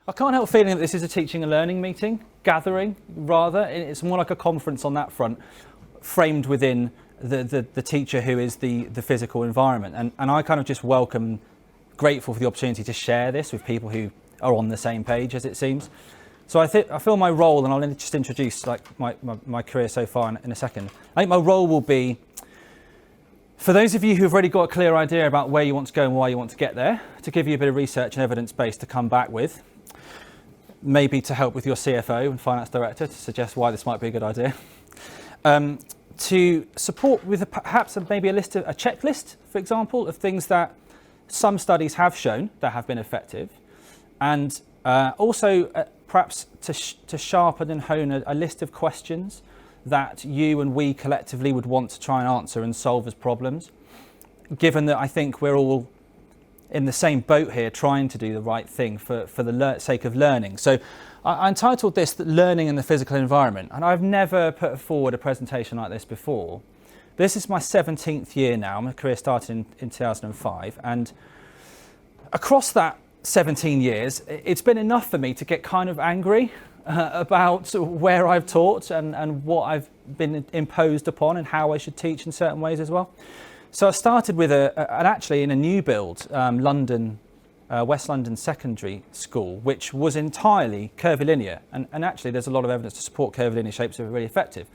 I can't help feeling that this is a teaching and learning meeting, gathering, rather. It's more like a conference on that front, framed within the teacher who is the physical environment. And I kind of just welcome, grateful for the opportunity to share this with people who are on the same page, as it seems. So I feel my role, and I'll just introduce like my career so far in a second. I think my role will be, for those of you who've already got a clear idea about where you want to go and why you want to get there, to give you a bit of research and evidence base to come back with, maybe to help with your CFO and finance director to suggest why this might be a good idea, to support with perhaps maybe a checklist, for example, of things that some studies have shown that have been effective, and also perhaps to sharpen and hone a list of questions that you and we collectively would want to try and answer and solve as problems, given that I think we're all in the same boat here trying to do the right thing for the sake of learning. So I entitled this Learning in the Physical Environment, and I've never put forward a presentation like this before. This is my 17th year now. My career started in 2005, and across that 17 years, it's been enough for me to get kind of angry about where I've taught and what I've been imposed upon and how I should teach in certain ways as well. So I started with actually in a new build, West London secondary school, which was entirely curvilinear, and actually there's a lot of evidence to support curvilinear shapes are really effective.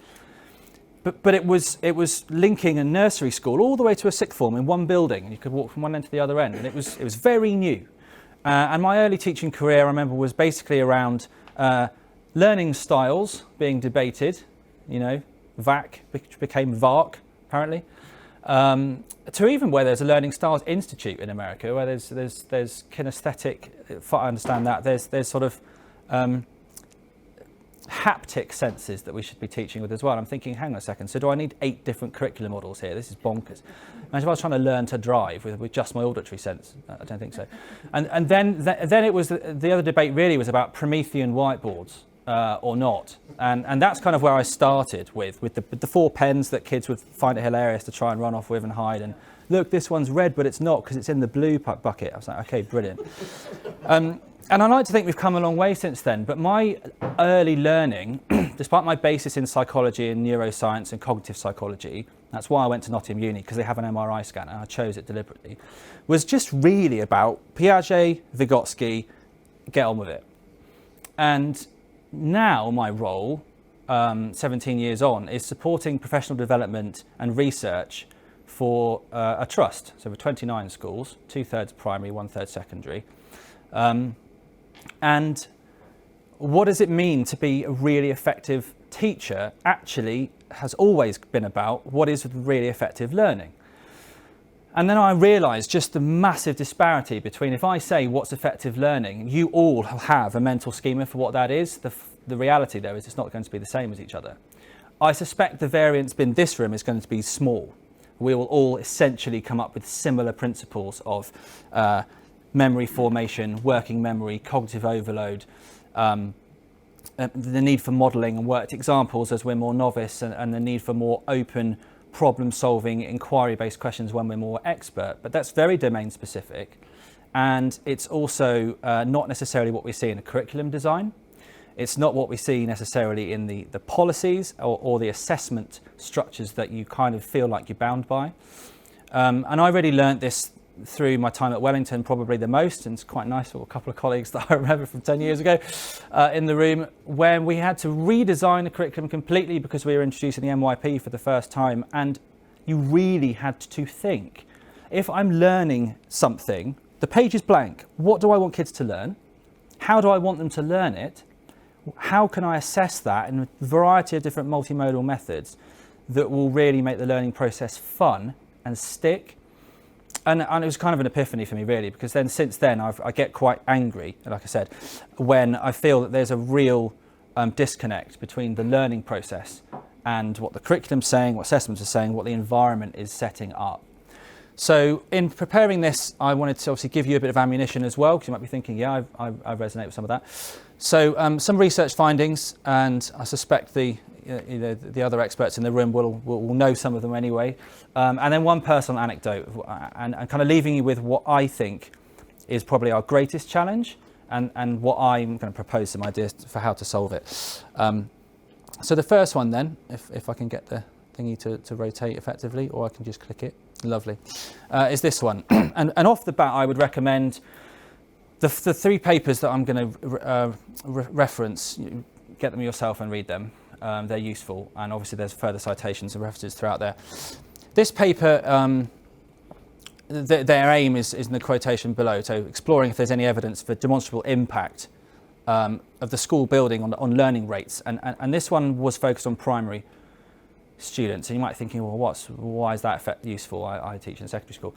But it was linking a nursery school all the way to a sixth form in one building, and you could walk from one end to the other end, and it was very new. And my early teaching career, I remember, was basically around learning styles being debated, VAC, which became VARC, apparently, to even where there's a Learning Styles Institute in America, where there's kinesthetic, if I understand that, there's sort of haptic senses that we should be teaching with as well. I'm thinking, hang on a second, so do I need 8 different curriculum models here? This is bonkers. Imagine if I was trying to learn to drive with just my auditory sense. I don't think so. And then it was, the other debate really was about Promethean whiteboards or not. And that's kind of where I started with the 4 pens that kids would find it hilarious to try and run off with and hide. And look, this one's red, but it's not because it's in the blue bucket. I was like, okay, brilliant. And I like to think we've come a long way since then, but my early learning, despite my basis in psychology and neuroscience and cognitive psychology, that's why I went to Nottingham Uni, because they have an MRI scanner, and I chose it deliberately, was just really about Piaget, Vygotsky, get on with it. And now my role, 17 years on, is supporting professional development and research for a trust. So for 29 schools, 2/3 primary, 1/3 secondary. And what does it mean to be a really effective teacher actually has always been about what is really effective learning. And then I realised just the massive disparity between, if I say what's effective learning, you all have a mental schema for what that is. The reality there is it's not going to be the same as each other. I suspect the variance in this room is going to be small. We will all essentially come up with similar principles of memory formation, working memory, cognitive overload, the need for modelling and worked examples as we're more novice, and the need for more open problem-solving, inquiry-based questions when we're more expert. But that's very domain-specific, and it's also not necessarily what we see in a curriculum design. It's not what we see necessarily in the policies or the assessment structures that you kind of feel like you're bound by. And I really learnt this through my time at Wellington, probably the most, and it's quite nice for a couple of colleagues that I remember from 10 years ago in the room, where we had to redesign the curriculum completely because we were introducing the MYP for the first time, and you really had to think, if I'm learning something, the page is blank, what do I want kids to learn? How do I want them to learn it? How can I assess that in a variety of different multimodal methods that will really make the learning process fun and stick? And it was kind of an epiphany for me, really, because then since then I get quite angry, like I said, when I feel that there's a real disconnect between the learning process and what the curriculum's saying, what assessments are saying, what the environment is setting up. So in preparing this, I wanted to obviously give you a bit of ammunition as well, because you might be thinking, yeah, I resonate with some of that. So some research findings, and I suspect the other experts in the room will know some of them anyway. And then one personal anecdote, and kind of leaving you with what I think is probably our greatest challenge, and what I'm going to propose some ideas for how to solve it. So the first one then, if I can get the thingy to rotate effectively, or I can just click it, lovely, is this one. and off the bat, I would recommend the three papers that I'm going to reference. Get them yourself and read them. They're useful, and obviously there's further citations and references throughout there. This paper, their aim is in the quotation below, so exploring if there's any evidence for demonstrable impact of the school building on learning rates, and this one was focused on primary students. And you might be thinking, well, why is that useful? I teach in secondary school.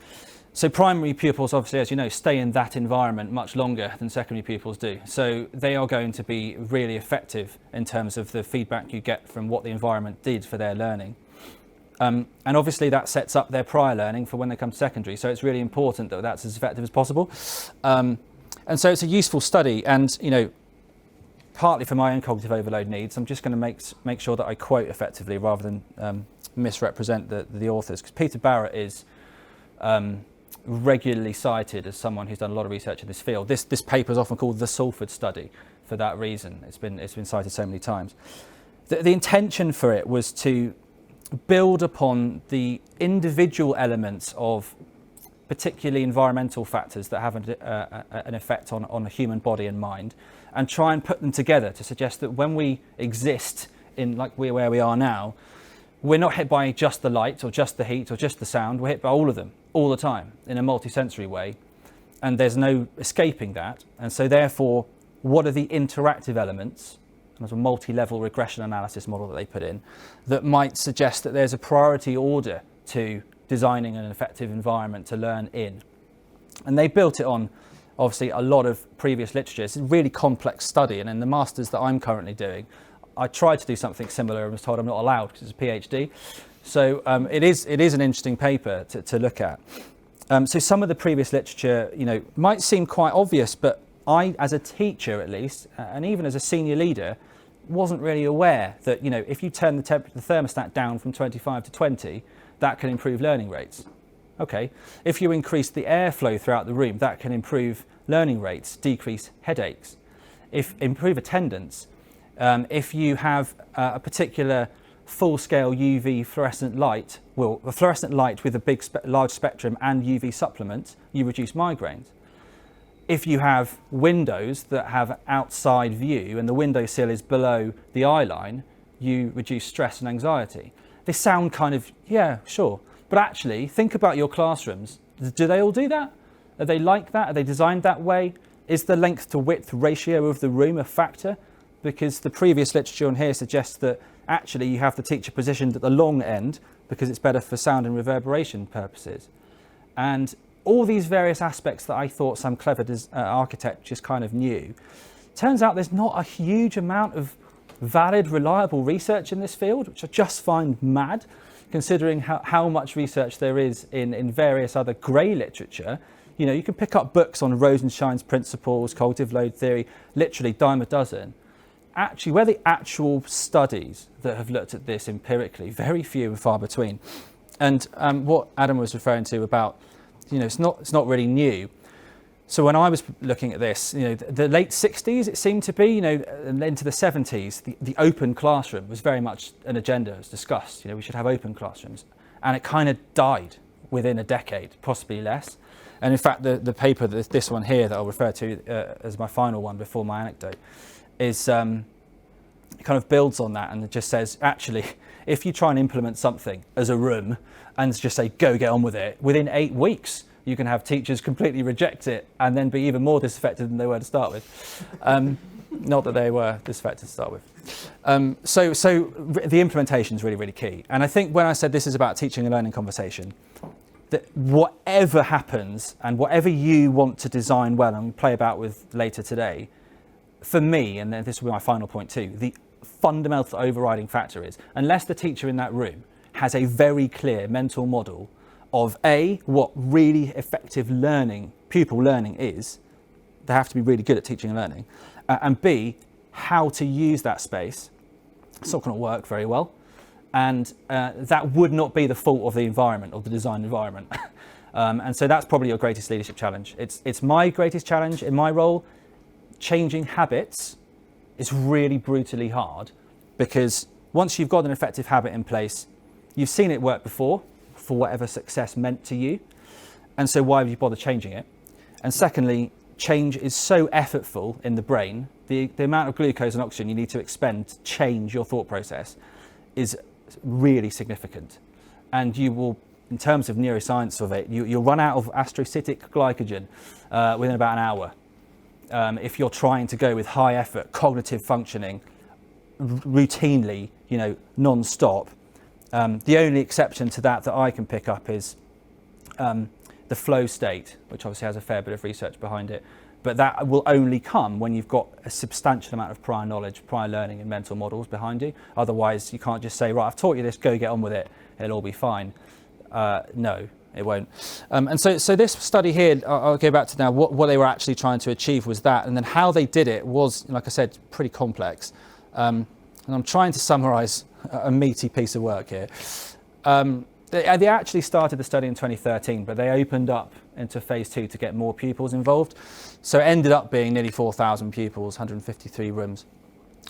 So primary pupils, obviously, as you know, stay in that environment much longer than secondary pupils do. So they are going to be really effective in terms of the feedback you get from what the environment did for their learning. And obviously that sets up their prior learning for when they come to secondary. So it's really important that that's as effective as possible. And so it's a useful study. And, you know, partly for my own cognitive overload needs, I'm just going to make sure that I quote effectively rather than misrepresent the authors. Because Peter Barrett is regularly cited as someone who's done a lot of research in this field. This paper is often called the Salford Study for that reason. It's been cited so many times. The intention for it was to build upon the individual elements of particularly environmental factors that have an effect on the human body and mind, and try and put them together to suggest that when we exist in where we are now, we're not hit by just the light or just the heat or just the sound. We're hit by all of them all the time in a multisensory way, and there's no escaping that. And so therefore, what are the interactive elements? And there's a multi-level regression analysis model that they put in that might suggest that there's a priority order to designing an effective environment to learn in. And they built it on obviously a lot of previous literature. It's a really complex study, and in the masters that I'm currently doing, I tried to do something similar and was told I'm not allowed because it's a PhD. So it is an interesting paper to look at. So some of the previous literature, you know, might seem quite obvious, but I, as a teacher at least, and even as a senior leader, wasn't really aware that, you know, if you turn the thermostat down from 25 to 20, that can improve learning rates. Okay, if you increase the airflow throughout the room, that can improve learning rates, decrease headaches, improve attendance. If you have a particular full-scale UV fluorescent light, well, a fluorescent light with a large spectrum and UV supplement, you reduce migraines. If you have windows that have outside view and the windowsill is below the eye line, you reduce stress and anxiety. They sound kind of, yeah, sure. But actually, think about your classrooms. Do they all do that? Are they like that? Are they designed that way? Is the length to width ratio of the room a factor? Because the previous literature on here suggests that actually you have the teacher positioned at the long end because it's better for sound and reverberation purposes. And all these various aspects that I thought some clever architect just kind of knew. Turns out there's not a huge amount of valid, reliable research in this field, which I just find mad, considering how much research there is in various other grey literature. You know, you can pick up books on Rosenshine's principles, cognitive load theory, literally dime a dozen. Actually, where the actual studies that have looked at this empirically, very few and far between. And what Adam was referring to about, you know, it's not really new. So when I was looking at this, you know, the late 60s, it seemed to be, you know, and into the 70s, the open classroom was very much an agenda. It was discussed, you know, we should have open classrooms. And it kind of died within a decade, possibly less. And in fact, the paper, this one here that I'll refer to as my final one before my anecdote, is it kind of builds on that, and it just says, actually, if you try and implement something as a room and just say, go get on with it, within 8 weeks, you can have teachers completely reject it and then be even more disaffected than they were to start with. Not that they were disaffected to start with. So the implementation is really, really key. And I think when I said this is about teaching and learning conversation, that whatever happens and whatever you want to design well and play about with later today, for me, and then this will be my final point too, the fundamental overriding factor is, unless the teacher in that room has a very clear mental model of A, what really effective learning, pupil learning is, they have to be really good at teaching and learning, and B, how to use that space, it's not going to work very well. And that would not be the fault of the environment, of the design environment. And so that's probably your greatest leadership challenge. It's my greatest challenge in my role. changing habits is really brutally hard, because once you've got an effective habit in place, you've seen it work before for whatever success meant to you. And so why would you bother changing it? And secondly, change is so effortful in the brain. The amount of glucose and oxygen you need to expend to change your thought process is really significant. And you will, in terms of neuroscience of it, you'll run out of astrocytic glycogen within about an hour. If you're trying to go with high effort cognitive functioning routinely, non-stop. The only exception to that I can pick up is the flow state, which obviously has a fair bit of research behind it. But that will only come when you've got a substantial amount of prior knowledge, prior learning and mental models behind you. Otherwise, you can't just say, right, I've taught you this, go get on with it, it'll all be fine. No, it won't. And so this study here, I'll go back to now, what they were actually trying to achieve was that. And then how they did it was, like I said, pretty complex. And I'm trying to summarize a meaty piece of work here. They actually started the study in 2013, but they opened up into phase 2 to get more pupils involved. So it ended up being nearly 4,000 pupils, 153 rooms.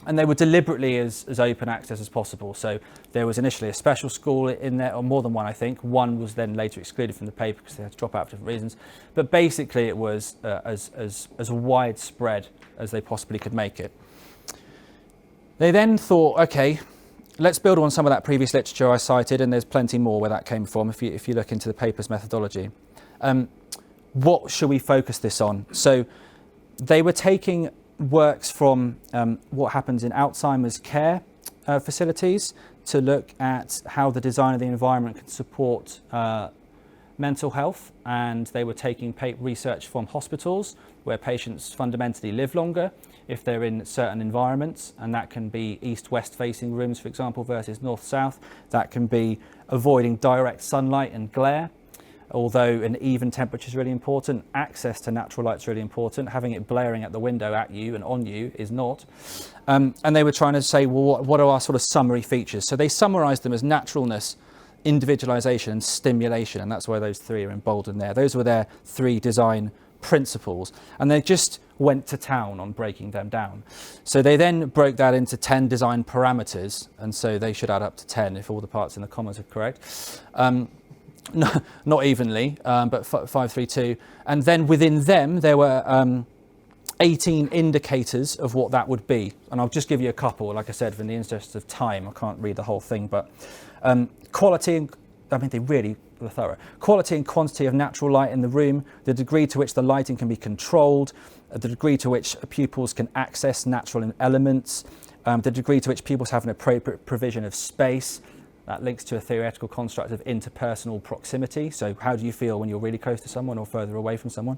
And they were deliberately as open access as possible. So there was initially a special school in there, or more than one, I think. One was then later excluded from the paper because they had to drop out for different reasons. But basically it was as widespread as they possibly could make it. They then thought, okay, let's build on some of that previous literature I cited, and there's plenty more where that came from if you look into the paper's methodology. What should we focus this on? So they were taking works from what happens in Alzheimer's care facilities to look at how the design of the environment can support mental health, and they were taking research from hospitals where patients fundamentally live longer if they're in certain environments, and that can be east-west facing rooms, for example, versus north-south. That can be avoiding direct sunlight and glare, although an even temperature is really important. Access to natural light is really important. Having it blaring at the window at you and on you is not. And they were trying to say, well, what are our sort of summary features? So they summarized them as naturalness, individualization and stimulation, and that's why those three are in bold in there. Those were their three design principles, and they just went to town on breaking them down. So they then broke that into 10 design parameters, and so they should add up to 10 if all the parts in the commas are correct. Not evenly, but 5, 3, 2. And then within them, there were 18 indicators of what that would be. And I'll just give you a couple. Like I said, in the interest of time, I can't read the whole thing, but quality, they really were thorough. Quality and quantity of natural light in the room, the degree to which the lighting can be controlled, the degree to which pupils can access natural elements, the degree to which pupils have an appropriate provision of space. That links to a theoretical construct of interpersonal proximity. So how do you feel when you're really close to someone or further away from someone?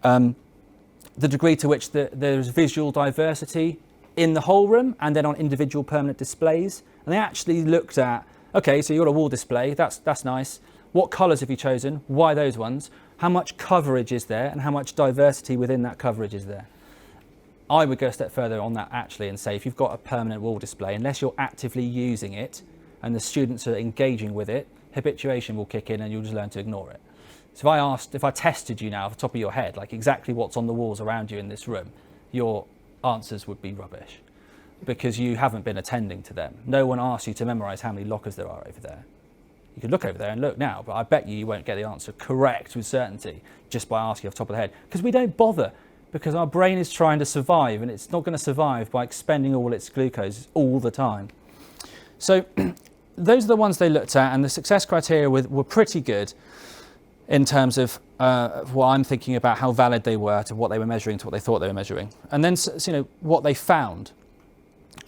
The degree to which there's visual diversity in the whole room and then on individual permanent displays. And they actually looked at, okay, so you've got a wall display, that's nice. What colours have you chosen? Why those ones? How much coverage is there and how much diversity within that coverage is there? I would go a step further on that actually and say if you've got a permanent wall display, unless you're actively using it and the students are engaging with it, habituation will kick in and you'll just learn to ignore it. So if I tested you now off the top of your head, like exactly what's on the walls around you in this room, your answers would be rubbish because you haven't been attending to them. No one asked you to memorise how many lockers there are over there. You could look over there and look now, but I bet you won't get the answer correct with certainty just by asking off the top of the head, because we don't bother, because our brain is trying to survive and it's not going to survive by expending all its glucose all the time. So those are the ones they looked at, and the success criteria were pretty good in terms of what I'm thinking about how valid they were to what they were measuring to what they thought they were measuring. And then what they found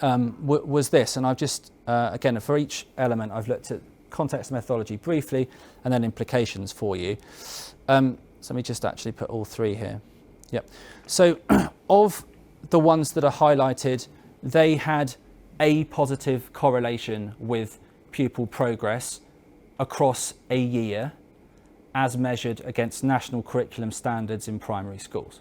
was this, and I've just, again, for each element I've looked at context and methodology briefly and then implications for you. So let me just actually put all three here. Yep. So of the ones that are highlighted, they had a positive correlation with pupil progress across a year as measured against national curriculum standards in primary schools.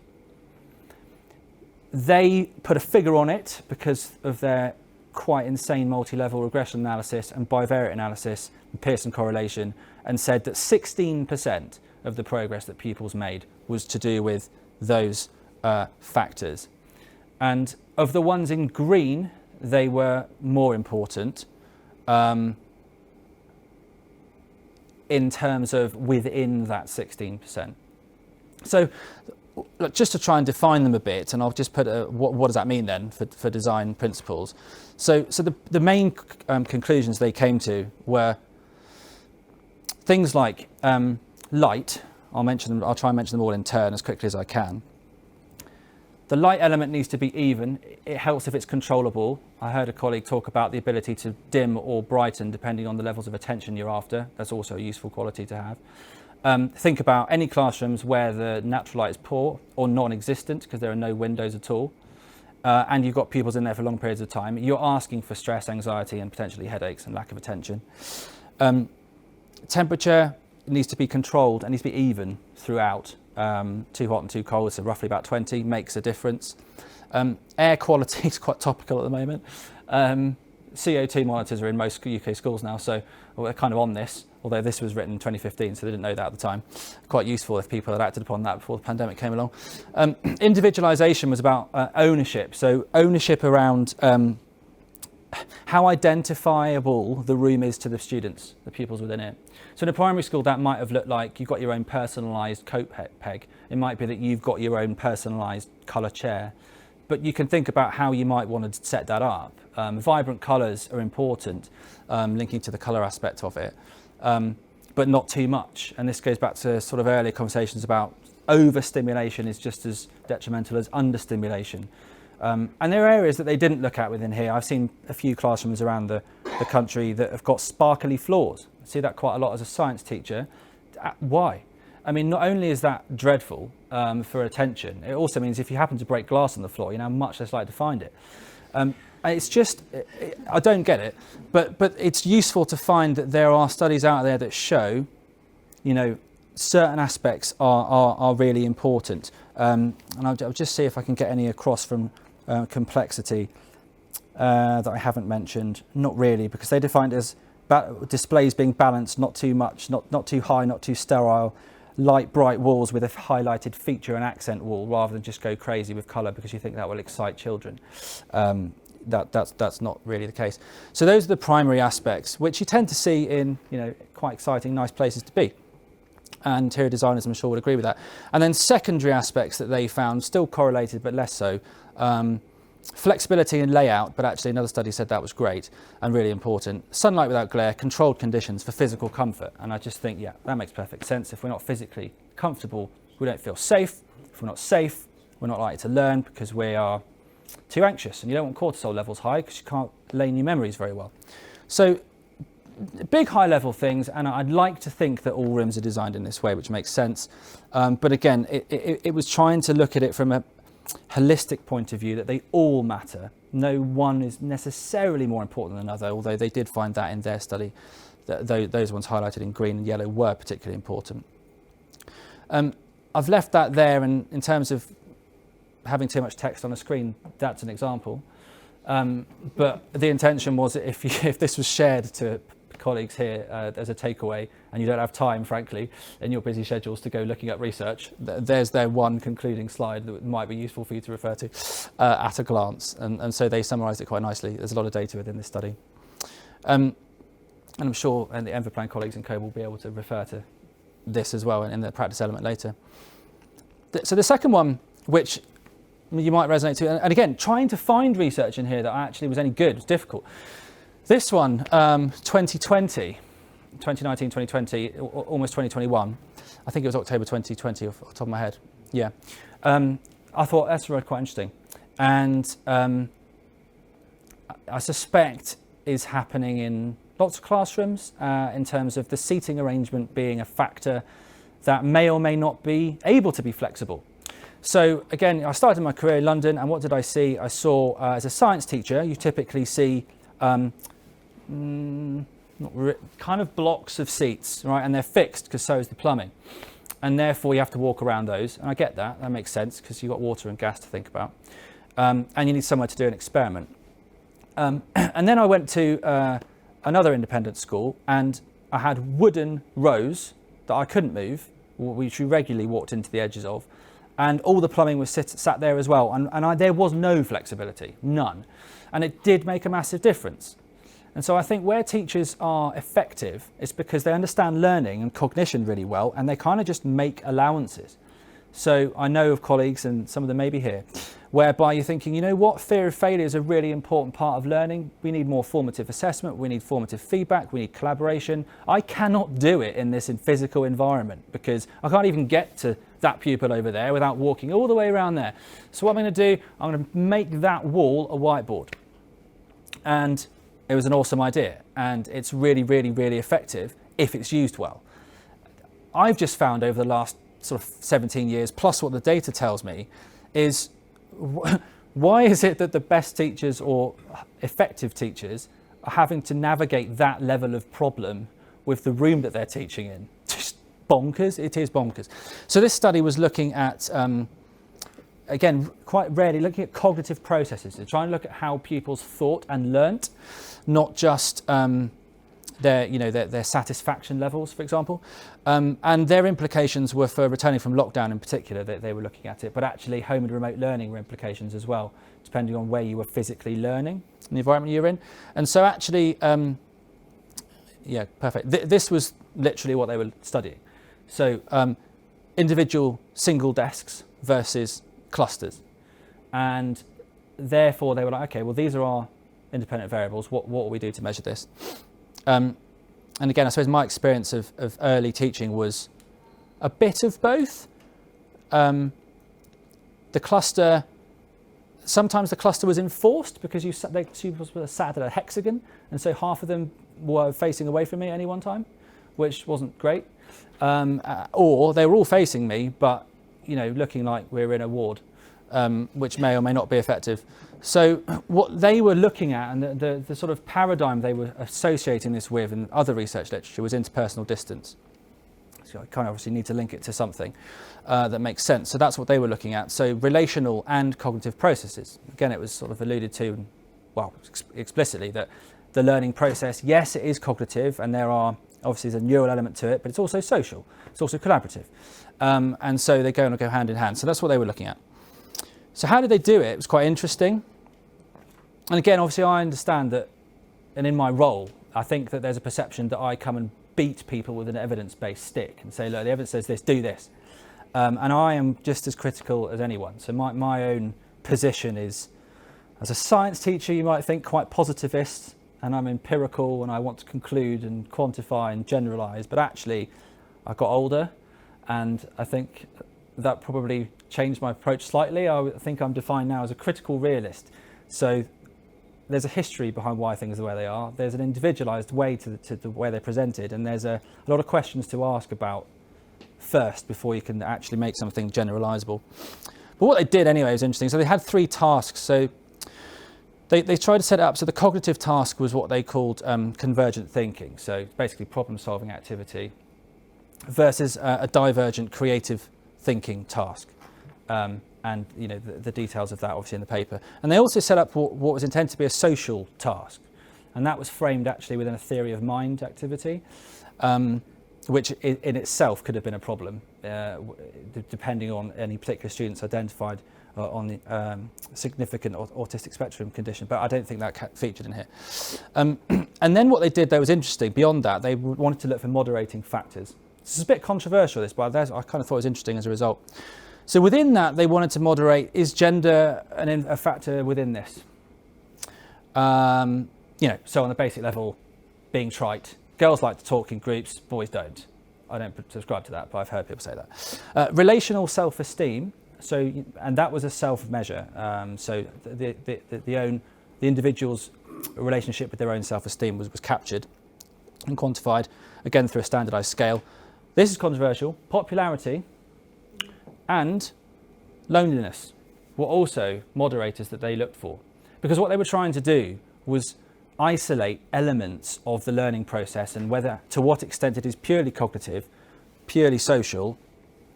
They put a figure on it because of their quite insane multi-level regression analysis and bivariate analysis and Pearson correlation, and said that 16% of the progress that pupils made was to do with those factors. And of the ones in green, they were more important in terms of within that 16%. So look, just to try and define them a bit, and I'll just put what does that mean then for design principles. So the main conclusions they came to were things like light. I'll try and mention them all in turn as quickly as I can. The light element needs to be even. It helps if it's controllable. I heard a colleague talk about the ability to dim or brighten depending on the levels of attention you're after. That's also a useful quality to have. Think about any classrooms where the natural light is poor or non-existent because there are no windows at all, and you've got pupils in there for long periods of time. You're asking for stress, anxiety, and potentially headaches and lack of attention. Temperature needs to be controlled and needs to be even throughout. Too hot and too cold, so roughly about 20 makes a difference. Air quality is quite topical at the moment. CO2 monitors are in most UK schools now, so we're kind of on this, although this was written in 2015, so they didn't know that at the time. Quite useful if people had acted upon that before the pandemic came along. Individualisation was about ownership, so ownership around how identifiable the room is to the students, the pupils within it. So in a primary school, that might have looked like you've got your own personalised coat peg. It might be that you've got your own personalised colour chair. But you can think about how you might want to set that up. Vibrant colours are important, linking to the colour aspect of it, but not too much. And this goes back to sort of earlier conversations about overstimulation is just as detrimental as understimulation. And there are areas that they didn't look at within here. I've seen a few classrooms around the country that have got sparkly floors. I see that quite a lot as a science teacher. Why? I mean, not only is that dreadful for attention, it also means if you happen to break glass on the floor, you're now much less likely to find it. It's just, I don't get it, but it's useful to find that there are studies out there that show, certain aspects are really important. And I'll just see if I can get any across from complexity that I haven't mentioned. Not really, because they defined it as displays being balanced, not too much, not too high, not too sterile, light, bright walls with a highlighted feature and accent wall, rather than just go crazy with colour because you think that will excite children. That's not really the case. So those are the primary aspects, which you tend to see in quite exciting, nice places to be. And interior designers, I'm sure, would agree with that. And then secondary aspects that they found, still correlated but less so. Flexibility in layout, but actually another study said that was great and really important. Sunlight without glare, controlled conditions for physical comfort. And I just think, yeah, that makes perfect sense. If we're not physically comfortable, we don't feel safe. If we're not safe, we're not likely to learn because we are too anxious. And you don't want cortisol levels high because you can't lay new memories very well. So big high level things, and I'd like to think that all rooms are designed in this way, which makes sense. But again, it was trying to look at it from a holistic point of view, that they all matter. No one is necessarily more important than another, although they did find that in their study, that those ones highlighted in green and yellow were particularly important. I've left that there, and in terms of having too much text on a screen, that's an example. But the intention was that if this was shared to colleagues here as a takeaway, and you don't have time, frankly, in your busy schedules to go looking up research, there's their one concluding slide that might be useful for you to refer to at a glance. And so they summarised it quite nicely. There's a lot of data within this study. And I'm sure the Enverplan colleagues in Co will be able to refer to this as well in the practice element later. So the second one, which you might resonate to, and again, trying to find research in here that actually was any good was difficult. This one, 2019, 2020, almost 2021. I think it was October 2020 off the top of my head. Yeah. I thought that's really quite interesting. And I suspect is happening in lots of classrooms in terms of the seating arrangement being a factor that may or may not be able to be flexible. So again, I started my career in London, and what did I see? I saw, as a science teacher, you typically see kind of blocks of seats, right? And they're fixed because so is the plumbing. And therefore you have to walk around those. And I get that, that makes sense because you've got water and gas to think about. And you need somewhere to do an experiment. And then I went to another independent school, and I had wooden rows that I couldn't move, which we regularly walked into the edges of. And all the plumbing was sat there as well. And there was no flexibility, none. And it did make a massive difference. And so I think where teachers are effective is because they understand learning and cognition really well, and they kind of just make allowances. So I know of colleagues, and some of them may be here, whereby you're thinking, you know what, fear of failure is a really important part of learning. We need more formative assessment, we need formative feedback, we need collaboration. I cannot do it in this physical environment because I can't even get to that pupil over there without walking all the way around there. So what I'm going to do, I'm going to make that wall a whiteboard. And it was an awesome idea, and it's really, really, really effective if it's used well. I've just found over the last sort of 17 years, plus what the data tells me, is why is it that the best teachers or effective teachers are having to navigate that level of problem with the room that they're teaching in? Just bonkers. It is bonkers. So this study was looking at, again, quite rarely looking at cognitive processes. They're trying to look at how pupils thought and learnt, not just their satisfaction levels, for example. And their implications were for returning from lockdown in particular, that they were looking at it, but actually home and remote learning were implications as well, depending on where you were physically learning and the environment you're in. And so actually, perfect. This was literally what they were studying. So individual single desks versus clusters. And therefore they were like, okay, well, these are our independent variables. What will we do to measure this? And again, I suppose my experience of early teaching was a bit of both. The cluster, sometimes the cluster was enforced because pupils were sat at a hexagon, and so half of them were facing away from me at any one time, which wasn't great. Or they were all facing me, but looking like we're in a ward, which may or may not be effective. So what they were looking at, and the sort of paradigm they were associating this with in other research literature, was interpersonal distance. So I kind of obviously need to link it to something that makes sense. So that's what they were looking at. So relational and cognitive processes. Again, it was sort of alluded to, well, explicitly, that the learning process, yes, it is cognitive, and obviously there's a neural element to it, but it's also social. It's also collaborative. And so they go hand in hand. So that's what they were looking at. So how did they do it? It was quite interesting. And again, obviously I understand that, and in my role, I think that there's a perception that I come and beat people with an evidence-based stick and say, look, the evidence says this, do this. And I am just as critical as anyone. So my own position is, as a science teacher, you might think quite positivist, and I'm empirical and I want to conclude and quantify and generalize, but actually I got older, and I think that probably changed my approach slightly. I think I'm defined now as a critical realist. So there's a history behind why things are the way they are. There's an individualized way to the way they're presented, and there's a lot of questions to ask about first before you can actually make something generalizable. But what they did anyway was interesting. So they had 3 tasks. So they tried to set it up. So the cognitive task was what they called convergent thinking. So basically problem-solving activity versus a divergent creative thinking task. And the details of that obviously in the paper. And they also set up what was intended to be a social task, and that was framed actually within a theory of mind activity, which in itself could have been a problem, depending on any particular students identified on the significant autistic spectrum condition, but I don't think that featured in here. And then what they did, though, was interesting. Beyond that, they wanted to look for moderating factors. This is a bit controversial, this, but I kind of thought it was interesting as a result. So within that, they wanted to moderate, is gender a factor within this? So on the basic level, being trite, girls like to talk in groups, boys don't. I don't subscribe to that, but I've heard people say that. Relational self-esteem, and that was a self-measure. So the individual's relationship with their own self-esteem was captured and quantified, again through a standardized scale. This is controversial. Popularity and loneliness were also moderators that they looked for, because what they were trying to do was isolate elements of the learning process and to what extent it is purely cognitive, purely social,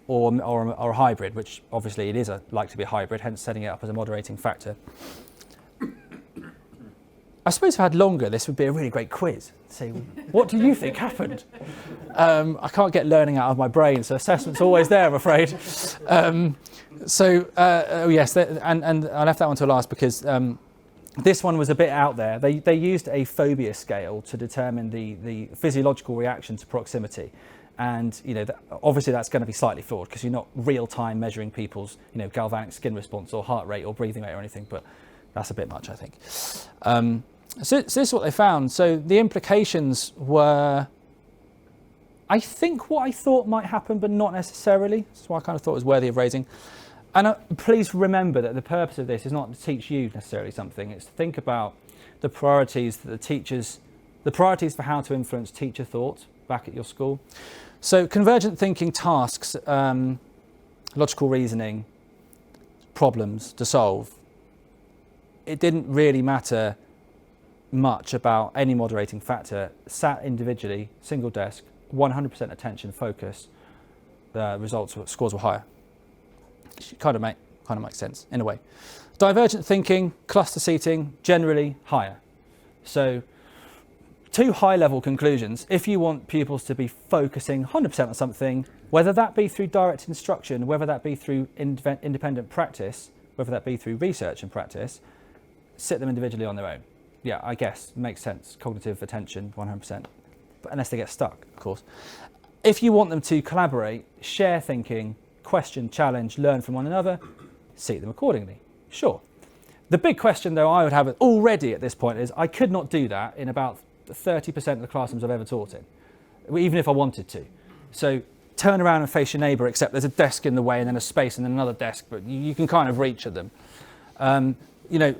or a hybrid, which obviously it is like to be a hybrid, hence setting it up as a moderating factor. I suppose if I had longer, this would be a really great quiz. Say, what do you think happened? I can't get learning out of my brain, so assessment's always there, I'm afraid. Yes, and I left that one to last because this one was a bit out there. They used a phobia scale to determine the physiological reaction to proximity. And obviously that's going to be slightly flawed because you're not real time measuring people's galvanic skin response or heart rate or breathing rate or anything, but that's a bit much, I think. So this is what they found. So the implications were, I think, what I thought might happen, but not necessarily. That's why I kind of thought it was worthy of raising. And please remember that the purpose of this is not to teach you necessarily something. It's to think about the priorities that the priorities for how to influence teacher thought back at your school. So convergent thinking tasks, logical reasoning, problems to solve. It didn't really matter much about any moderating factor. Sat individually, single desk, 100% attention focus, the scores were higher. Kind of makes sense in a way. Divergent thinking, cluster seating, generally higher. So 2 high-level conclusions. If you want pupils to be focusing 100% on something, whether that be through direct instruction, whether that be through independent practice, whether that be through research and practice, sit them individually on their own. Yeah, I guess, makes sense. Cognitive attention, 100%. But unless they get stuck, of course. If you want them to collaborate, share thinking, question, challenge, learn from one another, seat them accordingly. Sure. The big question, though, I would have already at this point is I could not do that in about 30% of the classrooms I've ever taught in, even if I wanted to. So turn around and face your neighbour, except there's a desk in the way and then a space and then another desk, but you can kind of reach at them.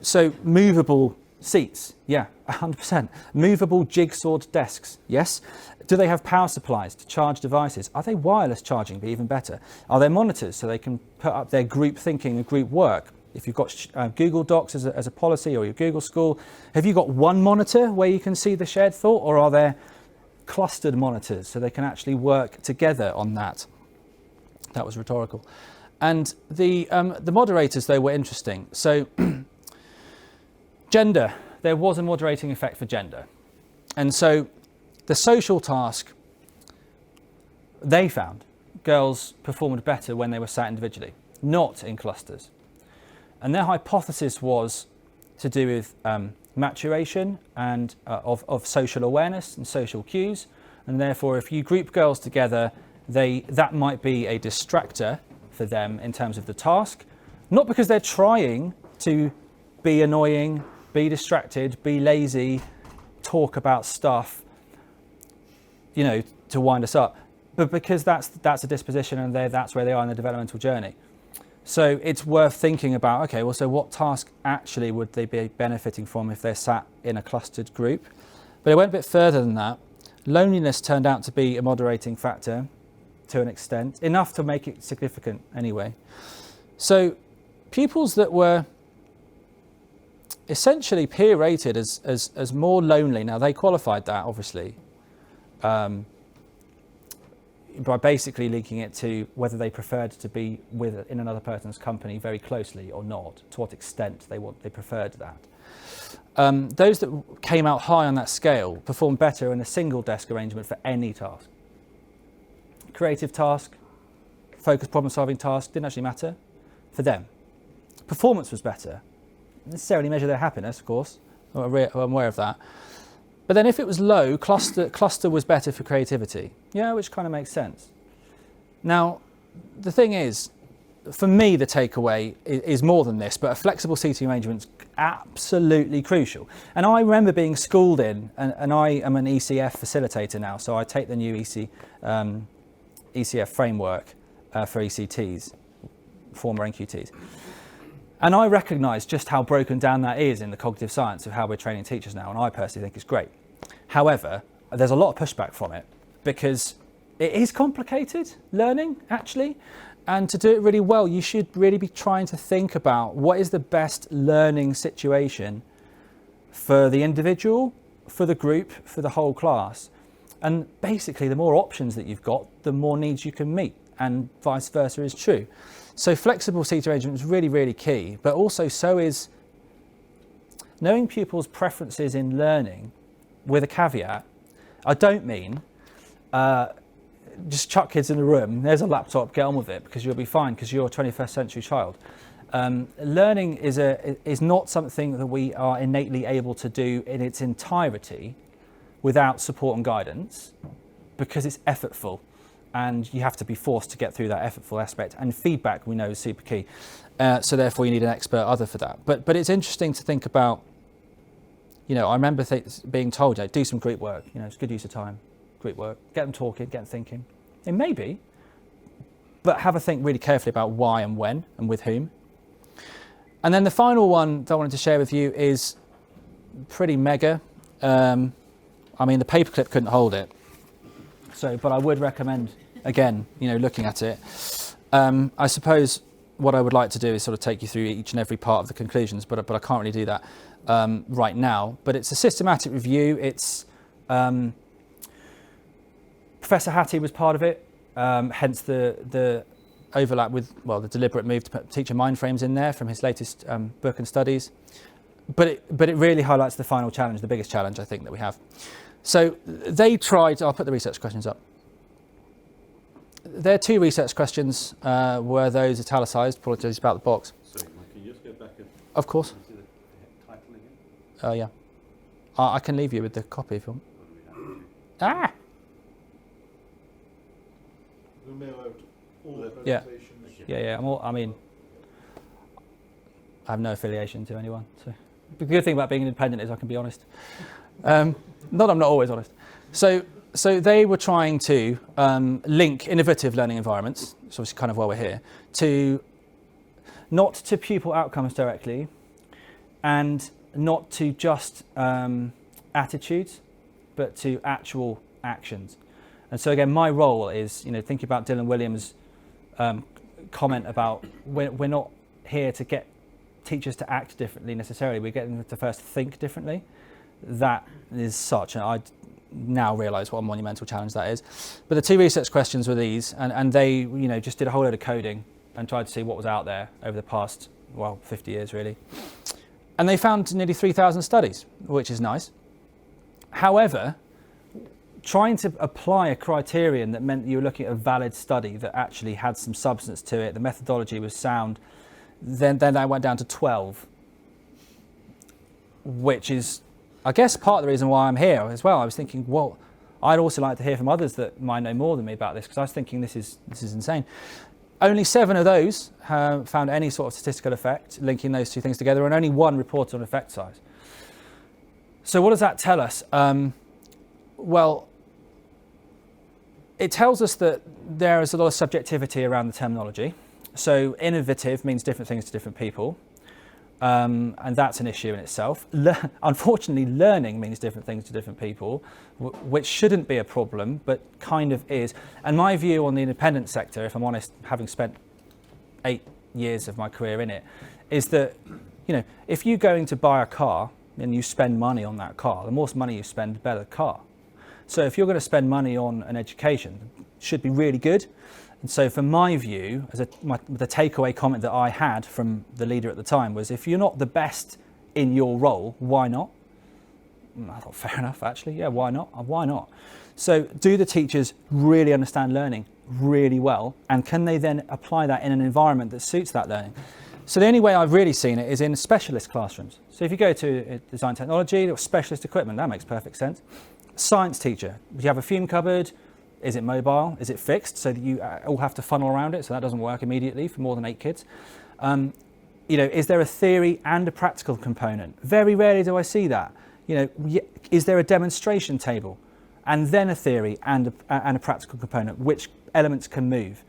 So movable seats, yeah, 100%. Movable jigsawed desks, yes. Do they have power supplies to charge devices? Are they wireless charging? Be even better. Are there monitors so they can put up their group thinking and group work? If you've got Google Docs as a policy or your Google School, have you got one monitor where you can see the shared thought, or are there clustered monitors so they can actually work together on that? That was rhetorical. And the moderators, though, were interesting. So gender, there was a moderating effect for gender. And so the social task, they found girls performed better when they were sat individually, not in clusters. And their hypothesis was to do with maturation and of social awareness and social cues. And therefore, if you group girls together, that might be a distractor for them in terms of the task, not because they're trying to be annoying, be distracted, be lazy, talk about stuff, to wind us up, but because that's a disposition and that's where they are in the developmental journey. So it's worth thinking about, okay, well, so what task actually would they be benefiting from if they're sat in a clustered group? But it went a bit further than that. Loneliness turned out to be a moderating factor to an extent, enough to make it significant anyway. So pupils that were essentially peer rated as more lonely, now they qualified that obviously, by basically linking it to whether they preferred to be in another person's company very closely or not, to what extent they preferred that. Those that came out high on that scale performed better in a single desk arrangement for any task. Creative task, focused problem solving task, didn't actually matter for them. Performance was better. Didn't necessarily measure their happiness, of course, I'm aware of that. But then if it was low, cluster was better for creativity. Yeah, which kind of makes sense. Now, the thing is, for me, the takeaway is more than this, but a flexible seating arrangement is absolutely crucial. And I remember being schooled in, and I am an ECF facilitator now, so I take the new ECF framework for ECTs, former NQTs. And I recognise just how broken down that is in the cognitive science of how we're training teachers now, and I personally think it's great. However, there's a lot of pushback from it because it is complicated learning, actually. And to do it really well, you should really be trying to think about what is the best learning situation for the individual, for the group, for the whole class. And basically, the more options that you've got, the more needs you can meet, and vice versa is true. So flexible seat arrangement is really, really key, but also so is knowing pupils' preferences in learning, with a caveat, I don't mean just chuck kids in the room, there's a laptop, get on with it, because you'll be fine, because you're a 21st century child. Learning is not something that we are innately able to do in its entirety without support and guidance, because it's effortful, and you have to be forced to get through that effortful aspect. And feedback, we know, is super key. So therefore, you need an expert other for that. But it's interesting to think about. I remember being told, do some group work. It's good use of time. Group work. Get them talking. Get them thinking. It may be, but have a think really carefully about why and when and with whom. And then the final one that I wanted to share with you is pretty mega. The paperclip couldn't hold it. But I would recommend, again, looking at it. I suppose what I would like to do is sort of take you through each and every part of the conclusions, but I can't really do that right now. But it's a systematic review. It's Professor Hattie was part of it, hence the overlap with, the deliberate move to put teacher mind frames in there from his latest book and studies. But it really highlights the final challenge, the biggest challenge I think that we have. So they tried, I'll put the research questions up. Their 2 research questions were those italicized, apologies about the box. Sorry, Mike, can you just go back and... Of course. Can you see the title again? Yeah. I can leave you with the copy if you want. Ah! We'll mail out all the Yeah. presentations. Yeah. I have no affiliation to anyone. So the good thing about being independent is I can be honest. I'm not always honest. So they were trying to link innovative learning environments, which is obviously kind of why we're here, to not to pupil outcomes directly, and not to just attitudes, but to actual actions. And so again, my role is, thinking about Dylan Williams' comment about we're not here to get teachers to act differently necessarily. We're getting them to first think differently. That is such, and I now realise what a monumental challenge that is. But the 2 research questions were these, and they, just did a whole load of coding and tried to see what was out there over the past, 50 years really. And they found nearly 3,000 studies, which is nice. However, trying to apply a criterion that meant you were looking at a valid study that actually had some substance to it, the methodology was sound, then I went down to 12, which is, I guess, part of the reason why I'm here as well. I was thinking, I'd also like to hear from others that might know more than me about this, because I was thinking this is insane. Only 7 of those found any sort of statistical effect linking those 2 things together, and only 1 reported on effect size. So what does that tell us? It tells us that there is a lot of subjectivity around the terminology. So innovative means different things to different people. And that's an issue in itself. Unfortunately, learning means different things to different people, which shouldn't be a problem, but kind of is. And my view on the independent sector, if I'm honest, having spent 8 years of my career in it, is that, if you're going to buy a car and you spend money on that car, the more money you spend, the better the car. So if you're going to spend money on an education, it should be really good. And so from my view, the takeaway comment that I had from the leader at the time was, if you're not the best in your role, why not? I thought, fair enough, actually. Yeah, why not? Why not? So do the teachers really understand learning really well? And can they then apply that in an environment that suits that learning? So the only way I've really seen it is in specialist classrooms. So if you go to design technology or specialist equipment, that makes perfect sense. Science teacher, do you have a fume cupboard? Is it mobile? Is it fixed so that you all have to funnel around it? So that doesn't work immediately for more than 8 kids. Is there a theory and a practical component? Very rarely do I see that. Is there a demonstration table and then a theory and a practical component? Which elements can move?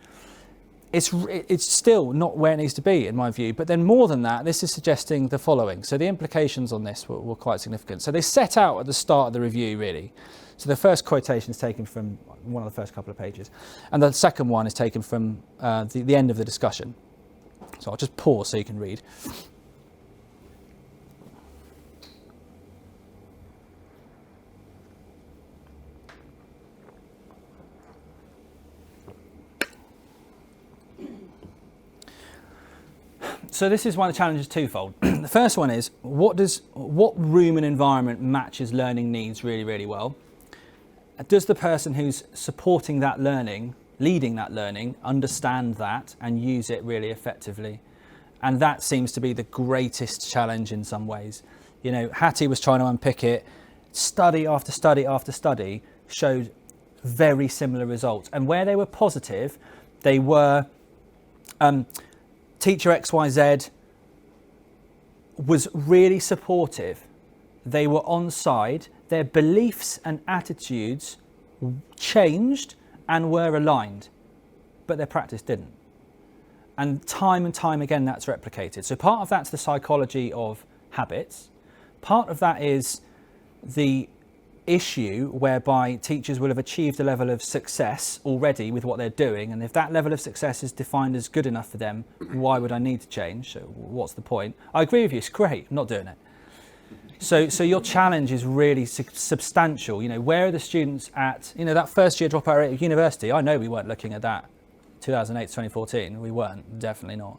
It's still not where it needs to be in my view. But then more than that, this is suggesting the following. So the implications on this were quite significant. So they set out at the start of the review really. So the first quotation is taken from one of the first couple of pages, and the second one is taken from the end of the discussion. So I'll just pause so you can read. So this is one of the challenges twofold. the first one is, what room and environment matches learning needs really, really well? Does the person who's supporting that learning, leading that learning, understand that and use it really effectively? And that seems to be the greatest challenge in some ways. You know, Hattie was trying to unpick it. Study after study after study showed very similar results. And where they were positive, they were teacher XYZ was really supportive. They were on side. Their beliefs and attitudes changed and were aligned, but their practice didn't. And time again, that's replicated. So part of that's the psychology of habits. Part of that is the issue whereby teachers will have achieved a level of success already with what they're doing. And if that level of success is defined as good enough for them, why would I need to change? So what's the point? I agree with you, it's great, I'm not doing it. So your challenge is really substantial. You know, where are the students at, you know, that first year dropout rate of university? I know we weren't looking at that 2008 to 2014. We weren't, definitely not.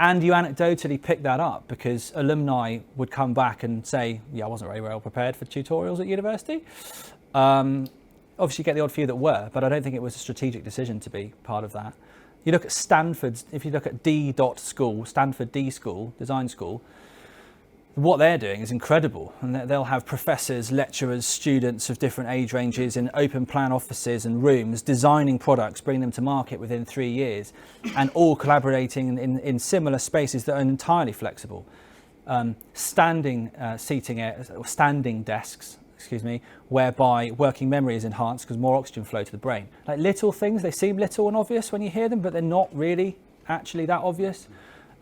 And you anecdotally pick that up because alumni would come back and say, yeah, I wasn't very well prepared for tutorials at university. Obviously you get the odd few that were, but I don't think it was a strategic decision to be part of that. You look at Stanford's, if you look at School, Stanford D School, Design School, what they're doing is incredible, and they'll have professors, lecturers, students of different age ranges in open plan offices and rooms designing products, bringing them to market within 3 years, and all collaborating in similar spaces that are entirely flexible. Standing desks, whereby working memory is enhanced because more oxygen flow to the brain. Like little things, they seem little and obvious when you hear them, but they're not really actually that obvious.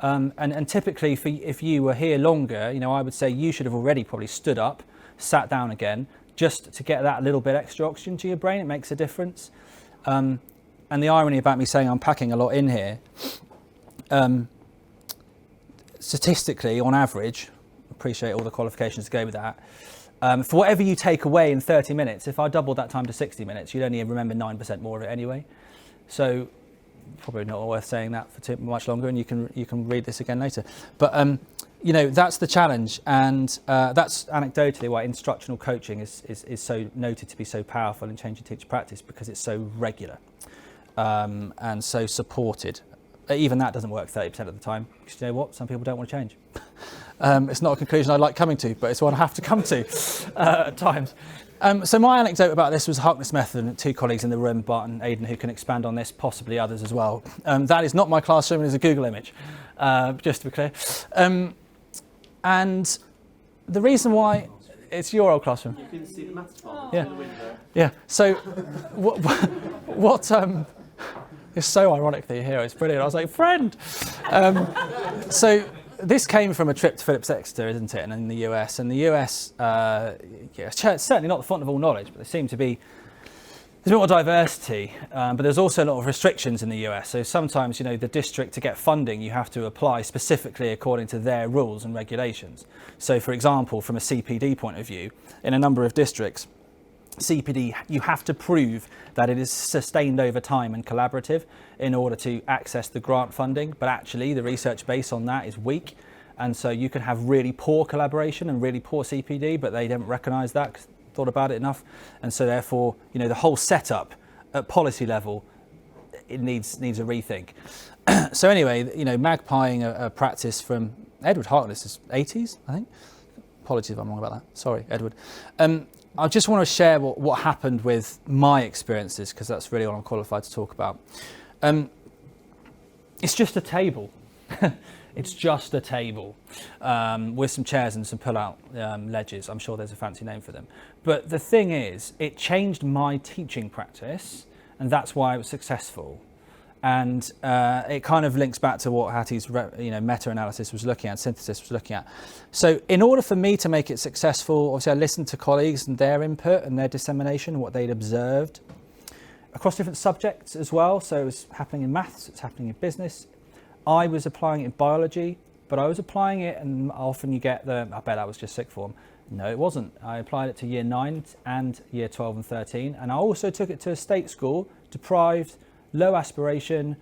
And typically, if you were here longer, you know, I would say you should have already probably stood up, sat down again, just to get that little bit extra oxygen to your brain. It makes a difference. And the irony about me saying I'm packing a lot in here, statistically, on average, appreciate all the qualifications to go with that, for whatever you take away in 30 minutes, if I doubled that time to 60 minutes, you'd only remember 9% more of it anyway. So probably not worth saying that for too much longer, and you can read this again later. But you know, that's the challenge, and that's anecdotally why instructional coaching is so noted to be so powerful in changing teacher practice, because it's so regular and so supported. Even that doesn't work 30% of the time, because you know what, some people don't want to change. It's not a conclusion I like coming to, but it's one I have to come to at times. So my anecdote about this was Harkness method, and 2 colleagues in the room, Bart and Aidan, who can expand on this, possibly others as well. That is not my classroom, it is a Google image, just to be clear. And the reason why, it's your old classroom. You can see the maths department Yeah. in the window. Yeah, so what it's so ironic that you're here, it's brilliant. I was like, friend! So this came from a trip to Phillips Exeter, isn't it, and in the US. And the US, it's certainly not the font of all knowledge, but there seem to be, there's a bit more diversity, but there's also a lot of restrictions in the US. So sometimes, you know, the district, to get funding, you have to apply specifically according to their rules and regulations. So for example, from a CPD point of view, in a number of districts, CPD, you have to prove that it is sustained over time and collaborative in order to access the grant funding, but actually the research base on that is weak, and so you can have really poor collaboration and really poor CPD, but they don't recognise that, thought about it enough, and so therefore, you know, the whole setup at policy level, it needs a rethink. So anyway, you know, magpieing a practice from Edward Harkness's 80s, I think. Apologies if I'm wrong about that. Sorry, Edward. I just want to share what happened with my experiences, because that's really what I'm qualified to talk about. It's just a table. It's just a table with some chairs and some pull-out ledges. I'm sure there's a fancy name for them. But the thing is, it changed my teaching practice, and that's why I was successful. And it kind of links back to what Hattie's meta-analysis was looking at, synthesis was looking at. So in order for me to make it successful, obviously I listened to colleagues and their input and their dissemination, what they'd observed across different subjects as well. So it was happening in maths, it's happening in business. I was applying it in biology, but I was applying it, and often you get I bet that was just sixth form. No, it wasn't. I applied it to year 9 and year 12 and 13. And I also took it to a state school, deprived, low aspiration,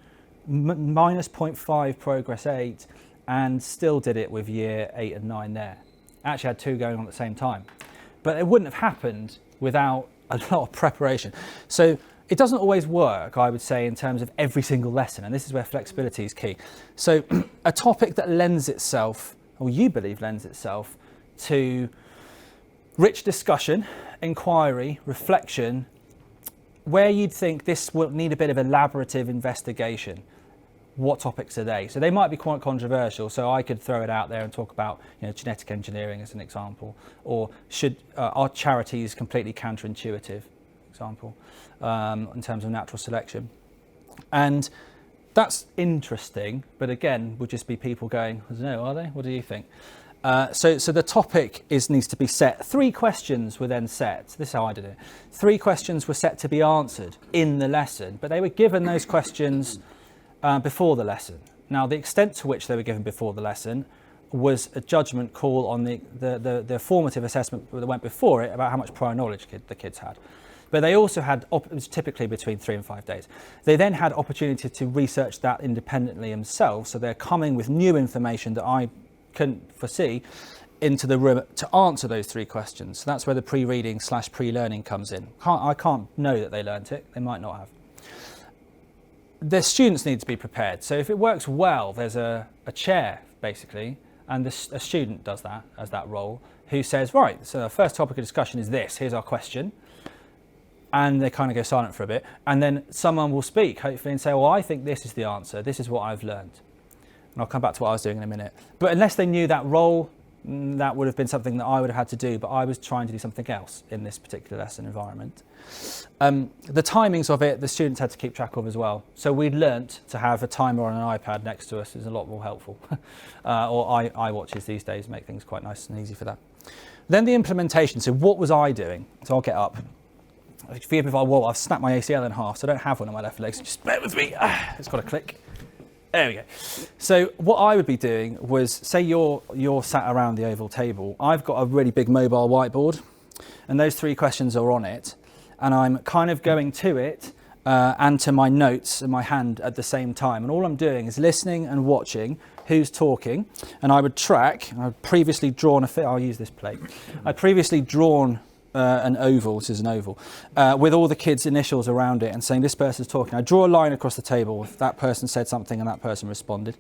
minus 0.5 progress 8, and still did it with year 8 and 9 there. Actually had 2 going on at the same time. But it wouldn't have happened without a lot of preparation. So it doesn't always work, I would say, in terms of every single lesson, and this is where flexibility is key. So a topic that lends itself, or you believe lends itself, to rich discussion, inquiry, reflection, where you'd think this will need a bit of elaborative investigation. What topics are they? So they might be quite controversial, so I could throw it out there and talk about genetic engineering as an example, or are charities completely counterintuitive, example, in terms of natural selection. And that's interesting, but again, would just be people going, I don't know, are they? What do you think? So the topic needs to be set. 3 questions were then set. This is how I did it. 3 questions were set to be answered in the lesson, but they were given those questions before the lesson. Now, the extent to which they were given before the lesson was a judgment call on the formative assessment that went before it about how much prior knowledge the kids had. But they also had, it was typically between 3 and 5 days. They then had opportunity to research that independently themselves, so they're coming with new information that I couldn't foresee into the room to answer those 3 questions. So that's where the pre-reading / pre-learning comes in. I can't know that they learnt it, they might not have. The students need to be prepared. So if it works well, there's a chair basically, and a student does that as that role, who says, right, so the first topic of discussion is this, here's our question. And they kind of go silent for a bit, and then someone will speak, hopefully, and say, well, I think this is the answer, this is what I've learned. And I'll come back to what I was doing in a minute. But unless they knew that role, that would have been something that I would have had to do, but I was trying to do something else in this particular lesson environment. The timings of it, the students had to keep track of as well. So we'd learnt to have a timer on an iPad next to us is a lot more helpful. Or iWatches these days make things quite nice and easy for that. Then the implementation, so what was I doing? So I'll get up. Forgive me if I've snapped my ACL in half, so I don't have one on my left leg, so just bear with me. It's got to click. There we go. So what I would be doing was, say you're sat around the oval table, I've got a really big mobile whiteboard, and those 3 questions are on it, and I'm kind of going to it and to my notes in my hand at the same time, and all I'm doing is listening and watching who's talking, and I would track. I'd previously drawn I'll use this plate. I'd previously drawn an oval, this is an oval, with all the kids' initials around it and saying this person's talking. I draw a line across the table if that person said something and that person responded.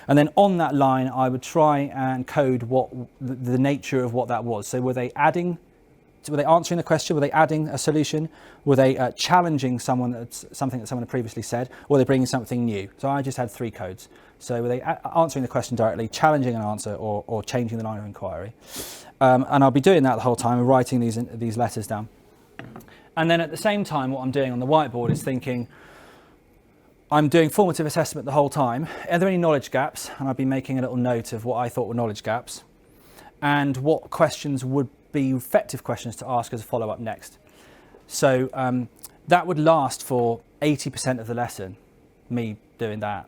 And then on that line, I would try and code what the nature of what that was. So were they answering the question? Were they adding a solution? Were they challenging something that someone had previously said? Or were they bringing something new? So I just had 3 codes. So were they answering the question directly, challenging an answer, or changing the line of inquiry? And I'll be doing that the whole time, writing these letters down. And then at the same time, what I'm doing on the whiteboard is thinking, I'm doing formative assessment the whole time. Are there any knowledge gaps? And I'll be making a little note of what I thought were knowledge gaps and what questions would be effective questions to ask as a follow-up next. So that would last for 80% of the lesson, me doing that.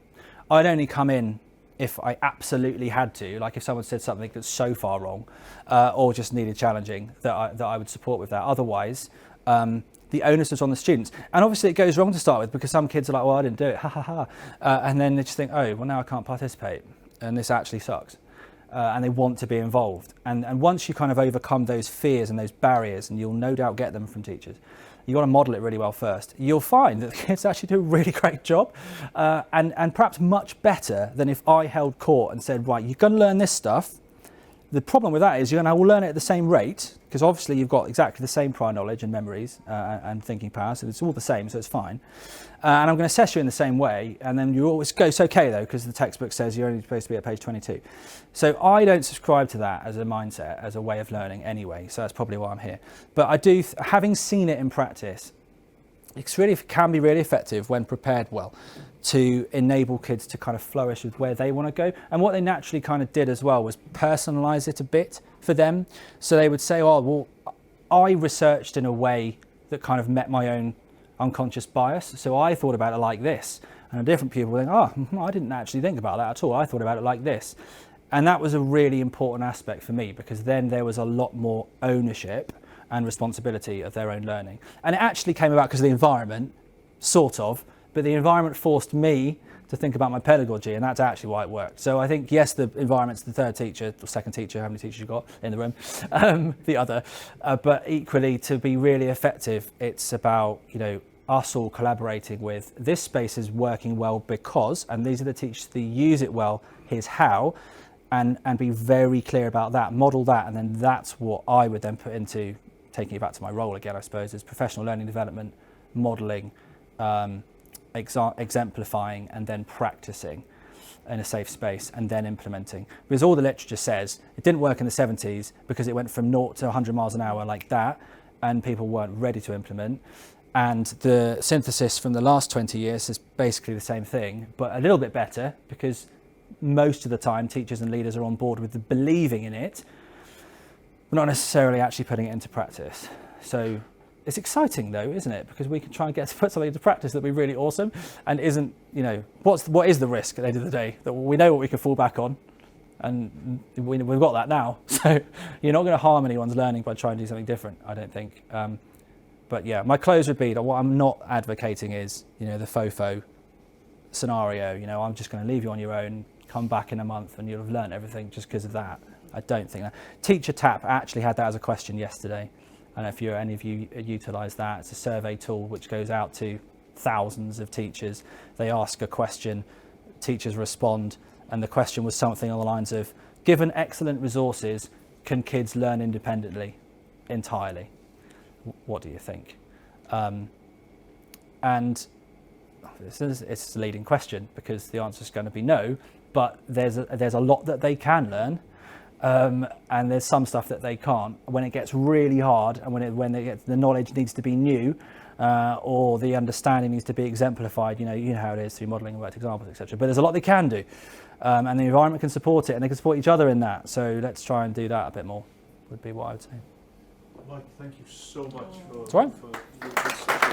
I'd only come in if I absolutely had to, like if someone said something that's so far wrong or just needed challenging, that I would support with that. Otherwise, the onus is on the students. And obviously it goes wrong to start with because some kids are like, well, I didn't do it, ha ha ha. And then they just think, oh, well, now I can't participate. And this actually sucks. And they want to be involved. And once you kind of overcome those fears and those barriers, and you'll no doubt get them from teachers, you've got to model it really well first. You'll find that the kids actually do a really great job and perhaps much better than if I held court and said, right, you're going to learn this stuff. The problem with that is you're going to all learn it at the same rate, because obviously you've got exactly the same prior knowledge and memories and thinking power, so it's all the same, so it's fine. And I'm going to assess you in the same way, and then you always go, it's okay though, because the textbook says you're only supposed to be at page 22. So I don't subscribe to that as a mindset, as a way of learning anyway, so that's probably why I'm here. But I do, having seen it in practice, it can be really effective when prepared well to enable kids to kind of flourish with where they want to go. And what they naturally kind of did as well was personalize it a bit for them. So they would say, oh, well, I researched in a way that kind of met my own unconscious bias. So I thought about it like this. And a different pupil would think, oh, I didn't actually think about that at all. I thought about it like this. And that was a really important aspect for me, because then there was a lot more ownership and responsibility of their own learning. And it actually came about because of the environment, sort of, but the environment forced me to think about my pedagogy, and that's actually why it worked. So I think, yes, the environment's the third teacher, or second teacher, how many teachers you've got in the room, the other, but equally to be really effective, it's about, us all collaborating with this space is working well because, and these are the teachers that use it well, here's how, and be very clear about that, model that, and then that's what I would then put into, taking it back to my role again, I suppose, is professional learning development, modelling, exemplifying, and then practicing in a safe space, and then implementing. Because all the literature says it didn't work in the 70s because it went from 0 to 100 miles an hour like that, and people weren't ready to implement. And the synthesis from the last 20 years is basically the same thing, but a little bit better, because most of the time teachers and leaders are on board with the believing in it, but not necessarily actually putting it into practice. So it's exciting though, isn't it? Because we can try and get to put something into practice that'll be really awesome, and isn't, what is the risk at the end of the day? That we know what we can fall back on, and we've got that now. So you're not going to harm anyone's learning by trying to do something different, I don't think. But yeah, my close would be that what I'm not advocating is, the FOFO scenario. I'm just going to leave you on your own, come back in a month and you'll have learned everything just because of that. I don't think that. Teacher Tap actually had that as a question yesterday. I don't know if any of you utilise that. It's a survey tool which goes out to thousands of teachers. They ask a question, teachers respond, and the question was something along the lines of, given excellent resources, can kids learn independently entirely? What do you think? And it's a leading question because the answer is going to be no, but there's a lot that they can learn, and there's some stuff that they can't. When it gets really hard, and when the knowledge needs to be new, or the understanding needs to be exemplified, you know how it is through modelling and worked examples, etc. But there's a lot they can do, and the environment can support it, and they can support each other in that. So let's try and do that a bit more, would be what I would say. Mike, thank you so much That's right. for this session.